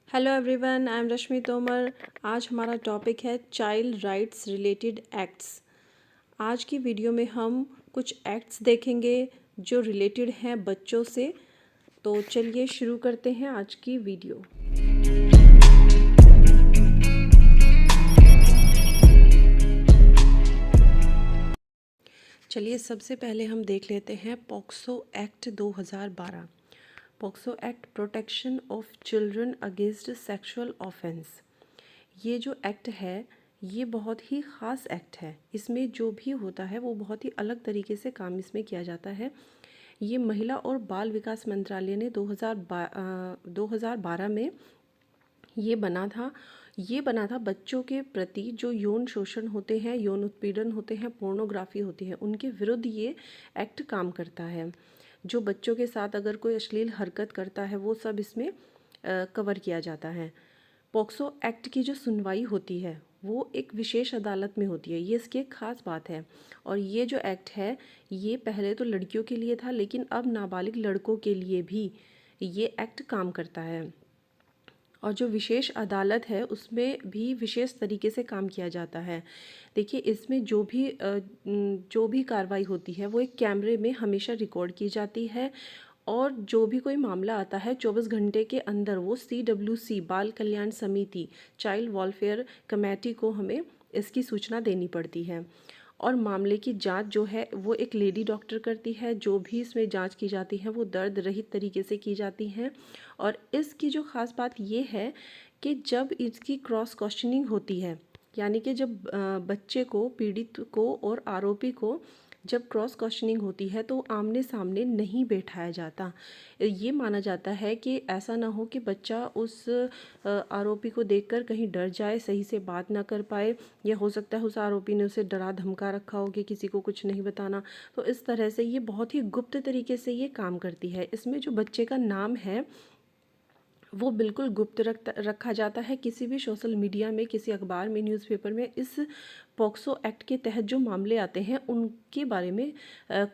Hello everyone, I am रश्मि तोमर। आज हमारा topic है चाइल्ड राइट्स रिलेटेड एक्ट्स। आज की वीडियो में हम कुछ एक्ट्स देखेंगे जो रिलेटेड हैं बच्चों से। तो चलिए शुरू करते हैं आज की वीडियो। चलिए सबसे पहले हम देख लेते हैं POCSO act 2012। POCSO act protection of children against sexual offence. ये जो एक्ट है ये बहुत ही ख़ास एक्ट है। इसमें जो भी होता है वो बहुत ही अलग तरीके से काम इसमें किया जाता है। ये महिला और बाल विकास मंत्रालय ने 2012 में ये बना था बच्चों के प्रति जो यौन शोषण होते हैं, यौन उत्पीड़न होते हैं, पोर्नोग्राफी होती है, उनके विरुद्ध ये एक्ट काम करता है। जो बच्चों के साथ अगर कोई अश्लील हरकत करता है वो सब इसमें कवर किया जाता है। पॉक्सो एक्ट की जो सुनवाई होती है वो एक विशेष अदालत में होती है। ये इसकी एक ख़ास बात है। और ये जो एक्ट है ये पहले तो लड़कियों के लिए था, लेकिन अब नाबालिग लड़कों के लिए भी ये एक्ट काम करता है। और जो विशेष अदालत है उसमें भी विशेष तरीके से काम किया जाता है। देखिए इसमें जो भी कार्रवाई होती है वो एक कैमरे में हमेशा रिकॉर्ड की जाती है। और जो भी कोई मामला आता है 24 घंटे के अंदर वो CWC बाल कल्याण समिति, चाइल्ड वेलफेयर कमेटी को हमें इसकी सूचना देनी पड़ती है। और मामले की जांच जो है वो एक लेडी डॉक्टर करती है। जो भी इसमें जांच की जाती है वो दर्द रहित तरीके से की जाती हैं। और इसकी जो ख़ास बात ये है कि जब इसकी क्रॉस क्वेश्चनिंग होती है, यानी कि जब बच्चे को, पीड़ित को और आरोपी को जब क्रॉस क्वेश्चनिंग होती है तो आमने सामने नहीं बैठाया जाता। ये माना जाता है कि ऐसा ना हो कि बच्चा उस आरोपी को देखकर कहीं डर जाए, सही से बात ना कर पाए, या हो सकता है उस आरोपी ने उसे डरा धमका रखा हो कि किसी को कुछ नहीं बताना। तो इस तरह से ये बहुत ही गुप्त तरीके से ये काम करती है। इसमें जो बच्चे का नाम है वो बिल्कुल गुप्त रखा जाता है। किसी भी सोशल मीडिया में, किसी अखबार में, न्यूज़पेपर में इस पॉक्सो एक्ट के तहत जो मामले आते हैं उनके बारे में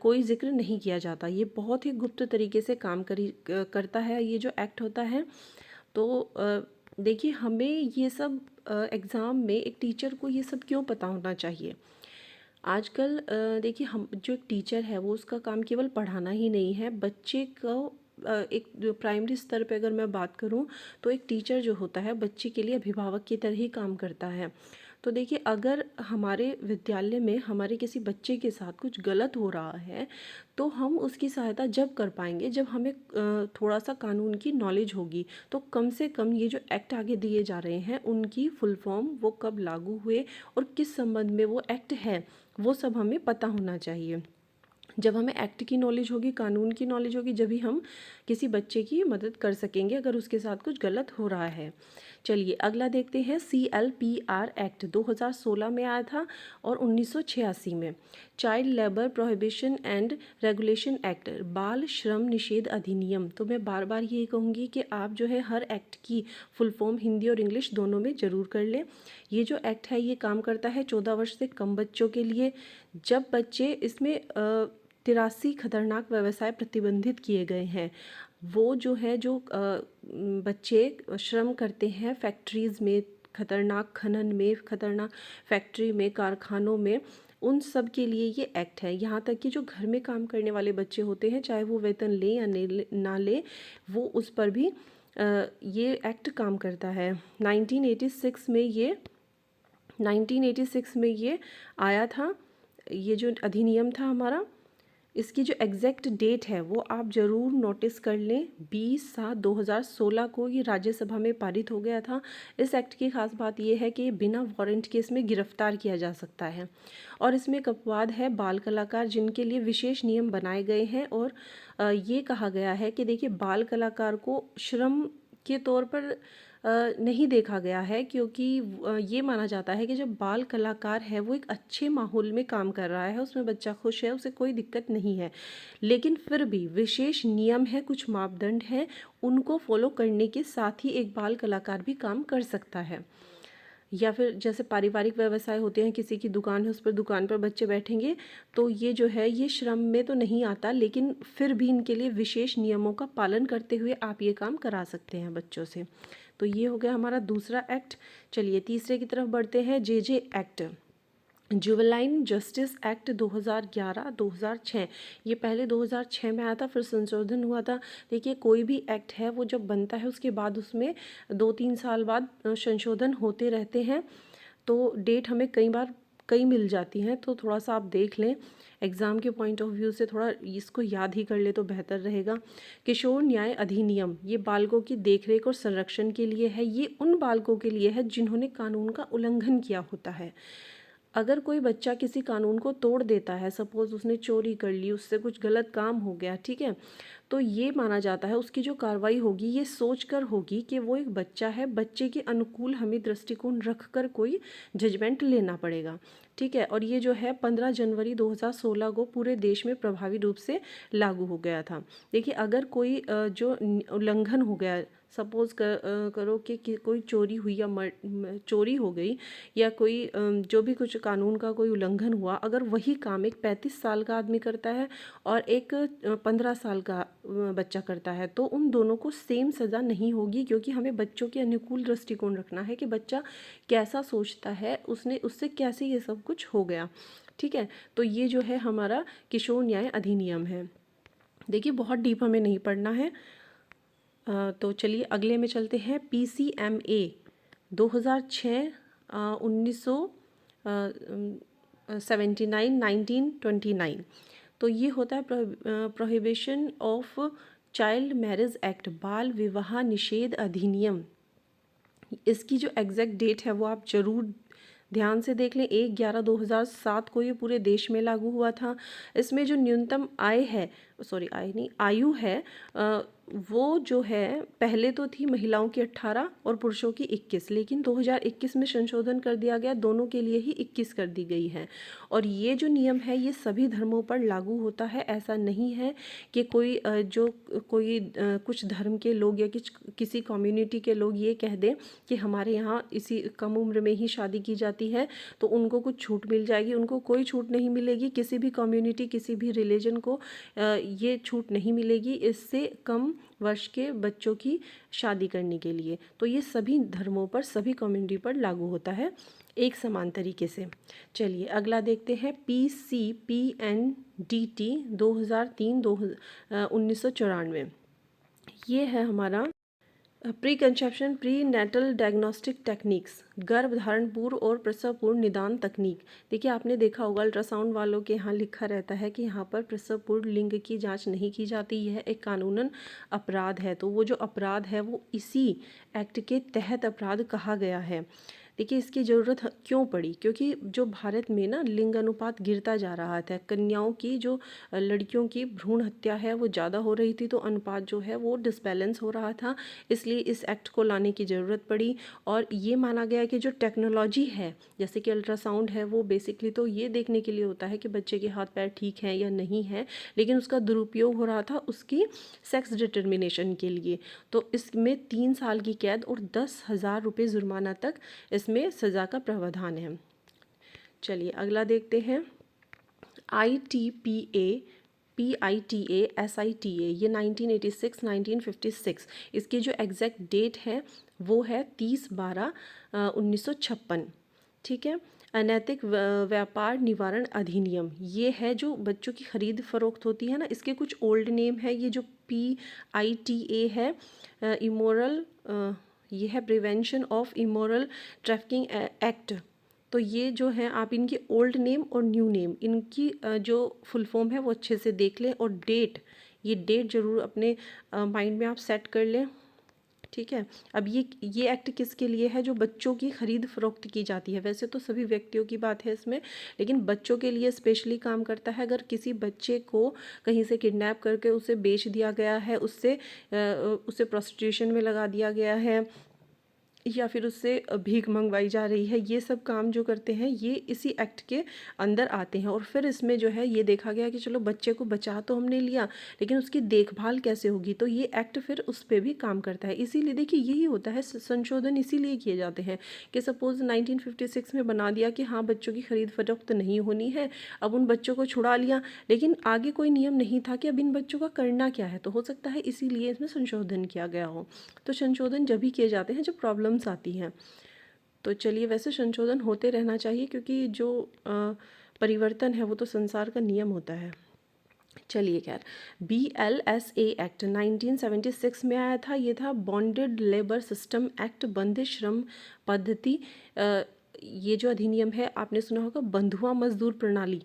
कोई जिक्र नहीं किया जाता। ये बहुत ही गुप्त तरीके से काम करता है ये जो एक्ट होता है। तो देखिए हमें ये सब एग्ज़ाम में एक टीचर को ये सब क्यों पता होना चाहिए। आजकल देखिए हम जो एक टीचर है वो उसका काम केवल पढ़ाना ही नहीं है। बच्चे को एक जो प्राइमरी स्तर पे अगर मैं बात करूं तो एक टीचर जो होता है बच्चे के लिए अभिभावक की तरह ही काम करता है। तो देखिए अगर हमारे विद्यालय में हमारे किसी बच्चे के साथ कुछ गलत हो रहा है तो हम उसकी सहायता जब कर पाएंगे जब हमें थोड़ा सा कानून की नॉलेज होगी। तो कम से कम ये जो एक्ट आगे दिए जा रहे हैं उनकी फुल फॉर्म, वो कब लागू हुए और किस संबंध में वो एक्ट है, वो सब हमें पता होना चाहिए। जब हमें एक्ट की नॉलेज होगी, कानून की नॉलेज होगी, जब ही हम किसी बच्चे की मदद कर सकेंगे अगर उसके साथ कुछ गलत हो रहा है। चलिए अगला देखते हैं। CLPR एक्ट 2016 में आया था और 1986 में child labour prohibition and regulation act, बाल श्रम निषेध अधिनियम। तो मैं बार बार ये कहूँगी कि आप जो है हर एक्ट की फुल फॉर्म हिंदी और इंग्लिश दोनों में ज़रूर कर लें। ये जो एक्ट है ये काम करता है 14 वर्ष से कम बच्चों के लिए। जब बच्चे इसमें 83 खतरनाक व्यवसाय प्रतिबंधित किए गए हैं। वो जो है जो बच्चे श्रम करते हैं फैक्ट्रीज़ में, खतरनाक खनन में, खतरनाक फैक्ट्री में, कारखानों में, उन सब के लिए ये एक्ट है। यहाँ तक कि जो घर में काम करने वाले बच्चे होते हैं, चाहे वो वेतन लें या ना ले, वो उस पर भी ये एक्ट काम करता है। 1986 में ये आया था, ये जो अधिनियम था हमारा। इसकी जो एग्जैक्ट डेट है वो आप ज़रूर नोटिस कर लें। 20/7/2016 को ये राज्यसभा में पारित हो गया था। इस एक्ट की खास बात ये है कि बिना वारंट के इसमें गिरफ्तार किया जा सकता है। और इसमें एक अपवाद है बाल कलाकार, जिनके लिए विशेष नियम बनाए गए हैं। और ये कहा गया है कि देखिए बाल कलाकार को श्रम के तौर पर नहीं देखा गया है, क्योंकि ये माना जाता है कि जब बाल कलाकार है वो एक अच्छे माहौल में काम कर रहा है, उसमें बच्चा खुश है, उसे कोई दिक्कत नहीं है। लेकिन फिर भी विशेष नियम है, कुछ मापदंड हैं, उनको फॉलो करने के साथ ही एक बाल कलाकार भी काम कर सकता है। या फिर जैसे पारिवारिक व्यवसाय होते हैं, किसी की दुकान है, उस पर दुकान पर बच्चे बैठेंगे, तो ये जो है ये श्रम में तो नहीं आता, लेकिन फिर भी इनके लिए विशेष नियमों का पालन करते हुए आप ये काम करा सकते हैं बच्चों से। तो ये हो गया हमारा दूसरा एक्ट। चलिए तीसरे की तरफ बढ़ते हैं। जे एक्ट, जुवेनाइल जस्टिस एक्ट 2011-2006। ये पहले 2006 में आया था, फिर संशोधन हुआ था। देखिए कोई भी एक्ट है वो जब बनता है उसके बाद उसमें 2-3 साल बाद संशोधन होते रहते हैं। तो डेट हमें कई मिल जाती हैं, तो थोड़ा सा आप देख लें, एग्ज़ाम के पॉइंट ऑफ व्यू से थोड़ा इसको याद ही कर ले तो बेहतर रहेगा। किशोर न्याय अधिनियम, ये बालकों की देखरेख और संरक्षण के लिए है। ये उन बालकों के लिए है जिन्होंने कानून का उल्लंघन किया होता है। अगर कोई बच्चा किसी कानून को तोड़ देता है, सपोज़ उसने चोरी कर ली, उससे कुछ गलत काम हो गया, ठीक है, तो ये माना जाता है उसकी जो कार्रवाई होगी ये सोचकर होगी कि वो एक बच्चा है, बच्चे के अनुकूल हमें दृष्टिकोण रखकर कोई जजमेंट लेना पड़ेगा, ठीक है। और ये जो है 15 जनवरी 2016 को पूरे देश में प्रभावी रूप से लागू हो गया था। देखिए अगर कोई जो उल्लंघन हो गया, सपोज़ करो कि कोई चोरी हुई या चोरी हो गई, या कोई जो भी कुछ कानून का कोई उल्लंघन हुआ, अगर वही काम एक 35 साल का आदमी करता है और एक 15 साल का बच्चा करता है, तो उन दोनों को सेम सज़ा नहीं होगी, क्योंकि हमें बच्चों के अनुकूल दृष्टिकोण रखना है कि बच्चा कैसा सोचता है, उसने उससे कैसे ये सब कुछ हो गया, ठीक है। तो ये जो है हमारा किशोर न्याय अधिनियम है। देखिए बहुत डीप हमें नहीं पढ़ना है। तो चलिए अगले में चलते हैं। PCMA 2006 1929। तो ये होता है prohibition of child marriage act, बाल विवाह निषेध अधिनियम। इसकी जो एग्जैक्ट डेट है वो आप ज़रूर ध्यान से देख लें। 1/11/2007 को ये पूरे देश में लागू हुआ था। इसमें जो न्यूनतम आयु है वो जो है पहले तो थी महिलाओं की 18 और पुरुषों की 21, लेकिन 2021 में संशोधन कर दिया गया, दोनों के लिए ही 21 कर दी गई है। और ये जो नियम है ये सभी धर्मों पर लागू होता है। ऐसा नहीं है कि कुछ धर्म के लोग या किसी कम्युनिटी के लोग ये कह दें कि हमारे यहाँ इसी कम उम्र में ही शादी की जाती है तो उनको कुछ छूट मिल जाएगी। उनको कोई छूट नहीं मिलेगी। किसी भी कम्युनिटी, किसी भी रिलीजन को ये छूट नहीं मिलेगी इससे कम वर्ष के बच्चों की शादी करने के लिए। तो ये सभी धर्मों पर, सभी कम्युनिटी पर लागू होता है एक समान तरीके से। चलिए अगला देखते हैं। PCPNDT 2003-1994। ये है हमारा pre conception pre natal diagnostic techniques, गर्भ धारण पूर्व और प्रसव पूर्व निदान तकनीक। देखिए आपने देखा होगा अल्ट्रासाउंड वालों के यहाँ लिखा रहता है कि यहाँ पर प्रसव पूर्व लिंग की जांच नहीं की जाती है, एक कानूनन अपराध है। तो वो जो अपराध है वो इसी एक्ट के तहत अपराध कहा गया है। देखिए इसकी ज़रूरत क्यों पड़ी, क्योंकि जो भारत में ना लिंग अनुपात गिरता जा रहा था, कन्याओं की जो लड़कियों की भ्रूण हत्या है वो ज़्यादा हो रही थी, तो अनुपात जो है वो डिसबैलेंस हो रहा था, इसलिए इस एक्ट को लाने की ज़रूरत पड़ी। और ये माना गया कि जो टेक्नोलॉजी है जैसे कि अल्ट्रासाउंड है वो बेसिकली तो ये देखने के लिए होता है कि बच्चे के हाथ पैर ठीक हैं या नहीं है, लेकिन उसका दुरुपयोग हो रहा था उसकी सेक्स डिटर्मिनेशन के लिए। तो इसमें 3 साल की कैद और 10,000 रुपये जुर्माना तक इसमें सज़ा का प्रावधान है। चलिए अगला देखते हैं। ITPA PITA SITA, ये 1986-1956। इसकी जो एग्जैक्ट डेट है वो है 30/12/1956, ठीक है। अनैतिक व्यापार निवारण अधिनियम, ये है जो बच्चों की खरीद फरोख्त होती है ना, इसके कुछ ओल्ड नेम है। ये जो PITA है इमोरल, ये है prevention of immoral trafficking act. तो ये जो है आप इनकी ओल्ड नेम और न्यू नेम, इनकी जो फुल फॉर्म है वो अच्छे से देख लें, और ये डेट ज़रूर अपने माइंड में आप सेट कर लें, ठीक है। अब ये एक्ट किसके लिए है, जो बच्चों की खरीद फरोख्त की जाती है। वैसे तो सभी व्यक्तियों की बात है इसमें, लेकिन बच्चों के लिए स्पेशली काम करता है। अगर किसी बच्चे को कहीं से किडनैप करके उसे बेच दिया गया है, उसे प्रोस्टिट्यूशन में लगा दिया गया है, या फिर उससे भीख मंगवाई जा रही है, ये सब काम जो करते हैं ये इसी एक्ट के अंदर आते हैं। और फिर इसमें जो है ये देखा गया कि चलो बच्चे को बचा तो हमने लिया, लेकिन उसकी देखभाल कैसे होगी, तो ये एक्ट फिर उस पर भी काम करता है। इसीलिए देखिए यही होता है, संशोधन इसीलिए किए जाते हैं कि सपोज 1956 में बना दिया कि हाँ बच्चों की खरीद फरोख्त नहीं होनी है, अब उन बच्चों को छुड़ा लिया, लेकिन आगे कोई नियम नहीं था कि अब इन बच्चों का करना क्या है, तो हो सकता है इसीलिए इसमें संशोधन किया गया हो। तो संशोधन जब भी किए जाते हैं जब प्रॉब्लम्स आती हैं। तो चलिए, वैसे संशोधन होते रहना चाहिए क्योंकि जो परिवर्तन है वो तो संसार का नियम होता है। चलिए खैर, BLSA एक्ट 1976 में आया था। ये था बॉन्डेड लेबर सिस्टम एक्ट, बंदिश श्रम पद्धति। ये जो अधिनियम है आपने सुना होगा बंधुआ मजदूर प्रणाली।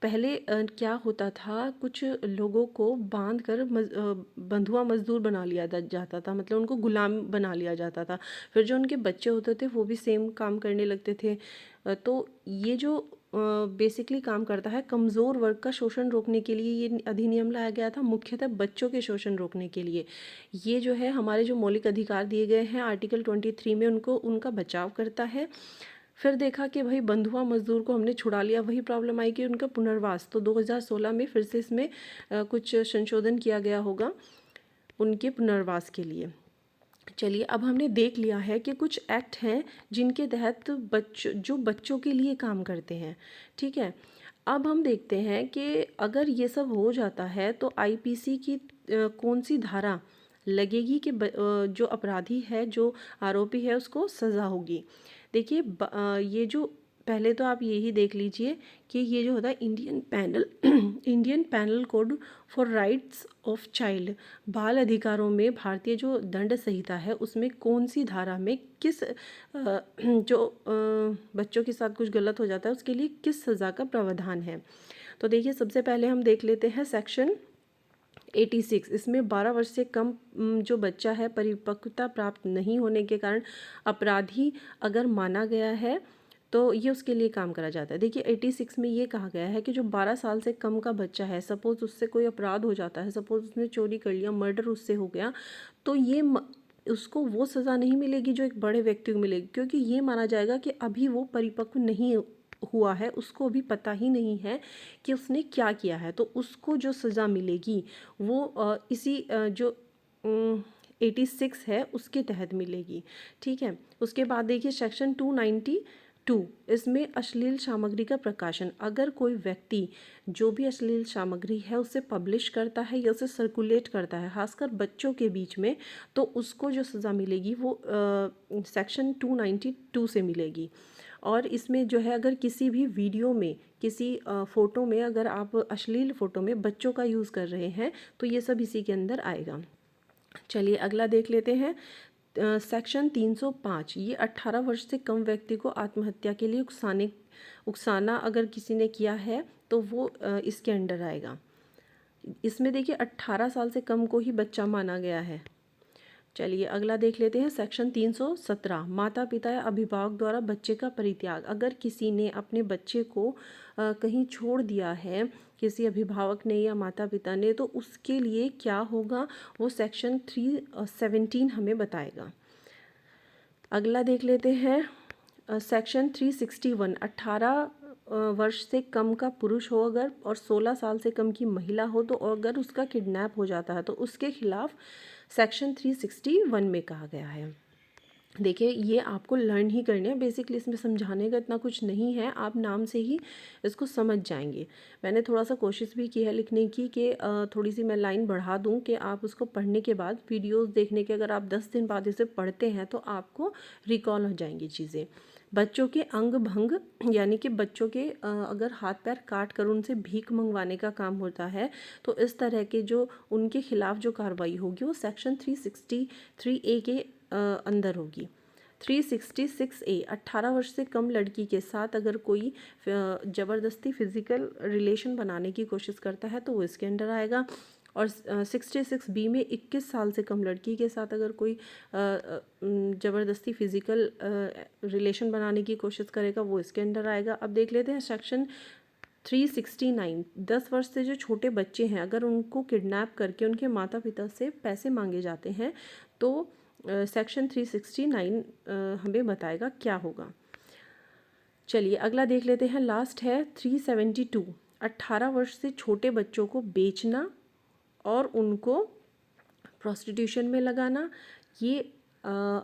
पहले क्या होता था, कुछ लोगों को बांध कर बंधुआ मजदूर बना लिया जाता था, मतलब उनको गुलाम बना लिया जाता था। फिर जो उनके बच्चे होते थे वो भी सेम काम करने लगते थे। तो ये जो बेसिकली काम करता है कमज़ोर वर्ग का शोषण रोकने के लिए ये अधिनियम लाया गया था, मुख्यतः बच्चों के शोषण रोकने के लिए। ये जो है हमारे जो मौलिक अधिकार दिए गए हैं आर्टिकल 23 में, उनको उनका बचाव करता है। फिर देखा कि भाई बंधुआ मजदूर को हमने छुड़ा लिया, वही प्रॉब्लम आई कि उनका पुनर्वास। तो 2016 में फिर से इसमें कुछ संशोधन किया गया होगा उनके पुनर्वास के लिए। चलिए, अब हमने देख लिया है कि कुछ एक्ट हैं जिनके तहत बच्चों के लिए काम करते हैं, ठीक है। अब हम देखते हैं कि अगर ये सब हो जाता है तो IPC की कौन सी धारा लगेगी कि जो अपराधी है, जो आरोपी है, उसको सज़ा होगी। देखिए ये जो पहले तो आप यही देख लीजिए कि ये जो होता है Indian panel code for rights of child, बाल अधिकारों में भारतीय जो दंड संहिता है उसमें कौन सी धारा में किस जो बच्चों के साथ कुछ गलत हो जाता है उसके लिए किस सज़ा का प्रावधान है। तो देखिए सबसे पहले हम देख लेते हैं सेक्शन 86। इसमें 12 वर्ष से कम जो बच्चा है परिपक्वता प्राप्त नहीं होने के कारण अपराधी अगर माना गया है तो ये उसके लिए काम करा जाता है। देखिए 86 में ये कहा गया है कि जो 12 साल से कम का बच्चा है, सपोज़ उससे कोई अपराध हो जाता है, सपोज़ उसने चोरी कर लिया, मर्डर उससे हो गया, तो ये उसको वो सज़ा नहीं मिलेगी जो एक बड़े व्यक्ति को मिलेगी, क्योंकि ये माना जाएगा कि अभी वो परिपक्व नहीं हुआ है, उसको अभी पता ही नहीं है कि उसने क्या किया है। तो उसको जो सज़ा मिलेगी वो इसी जो 86 है उसके तहत मिलेगी, ठीक है। उसके बाद देखिए सेक्शन 292, इसमें अश्लील सामग्री का प्रकाशन। अगर कोई व्यक्ति जो भी अश्लील सामग्री है उसे पब्लिश करता है या उसे सर्कुलेट करता है, खासकर बच्चों के बीच में, तो उसको जो सज़ा मिलेगी वो सेक्शन 292 से मिलेगी। और इसमें जो है अगर किसी भी वीडियो में, किसी फ़ोटो में अगर आप अश्लील फ़ोटो में बच्चों का यूज़ कर रहे हैं तो ये सब इसी के अंदर आएगा। चलिए अगला देख लेते हैं सेक्शन 305। ये 18 वर्ष से कम व्यक्ति को आत्महत्या के लिए उकसाना अगर किसी ने किया है तो वो इसके अंडर आएगा। इसमें देखिए 18 साल से कम को ही बच्चा माना गया है। चलिए अगला देख लेते हैं सेक्शन 317, माता पिता या अभिभावक द्वारा बच्चे का परित्याग। अगर किसी ने अपने बच्चे को कहीं छोड़ दिया है, किसी अभिभावक ने या माता पिता ने, तो उसके लिए क्या होगा वो सेक्शन 317 हमें बताएगा। अगला देख लेते हैं सेक्शन 361, 18 वर्ष से कम का पुरुष हो अगर और 16 साल से कम की महिला हो, तो अगर उसका किडनैप हो जाता है तो उसके खिलाफ सेक्शन 361 में कहा गया है। देखिए ये आपको लर्न ही करने हैं, बेसिकली इसमें समझाने का इतना कुछ नहीं है, आप नाम से ही इसको समझ जाएंगे। मैंने थोड़ा सा कोशिश भी की है लिखने की कि थोड़ी सी मैं लाइन बढ़ा दूं कि आप उसको पढ़ने के बाद, वीडियोस देखने के अगर आप 10 दिन बाद इसे पढ़ते हैं तो आपको रिकॉल हो जाएंगी चीज़ें। बच्चों के अंग भंग, यानी कि बच्चों के अगर हाथ पैर काट कर उनसे भीख मंगवाने का काम होता है तो इस तरह के जो उनके खिलाफ जो कार्रवाई होगी वो सेक्शन 363A के अंदर होगी। 366A, 18 वर्ष से कम लड़की के साथ अगर कोई ज़बरदस्ती फ़िज़िकल रिलेशन बनाने की कोशिश करता है तो वो इसके अंडर आएगा। और 66B में 21 साल से कम लड़की के साथ अगर कोई ज़बरदस्ती फ़िज़िकल रिलेशन बनाने की कोशिश करेगा वो इसके अंडर आएगा। अब देख लेते हैं सेक्शन 369, 10 वर्ष से जो छोटे बच्चे हैं अगर उनको किडनैप करके उनके माता पिता से पैसे मांगे जाते हैं तो सेक्शन 369 हमें बताएगा क्या होगा। चलिए अगला देख लेते हैं। लास्ट है 372, 18 वर्ष से छोटे बच्चों को बेचना और उनको प्रोस्टिट्यूशन में लगाना, ये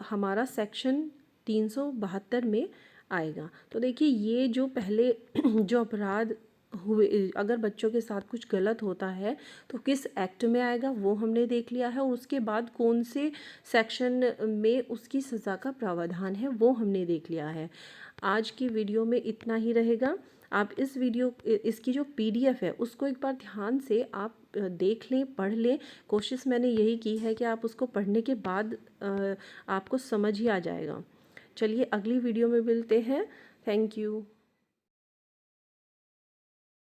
हमारा सेक्शन 372 में आएगा। तो देखिए ये जो पहले जो अपराध हुए, अगर बच्चों के साथ कुछ गलत होता है तो किस एक्ट में आएगा वो हमने देख लिया है, और उसके बाद कौन से सेक्शन में उसकी सज़ा का प्रावधान है वो हमने देख लिया है। आज की वीडियो में इतना ही रहेगा। आप इस वीडियो इसकी जो पीडीएफ है उसको एक बार ध्यान से आप देख लें, पढ़ लें। कोशिश मैंने यही की है कि आप उसको पढ़ने के बाद आपको समझ ही आ जाएगा। चलिए अगली वीडियो में मिलते हैं। Thank you.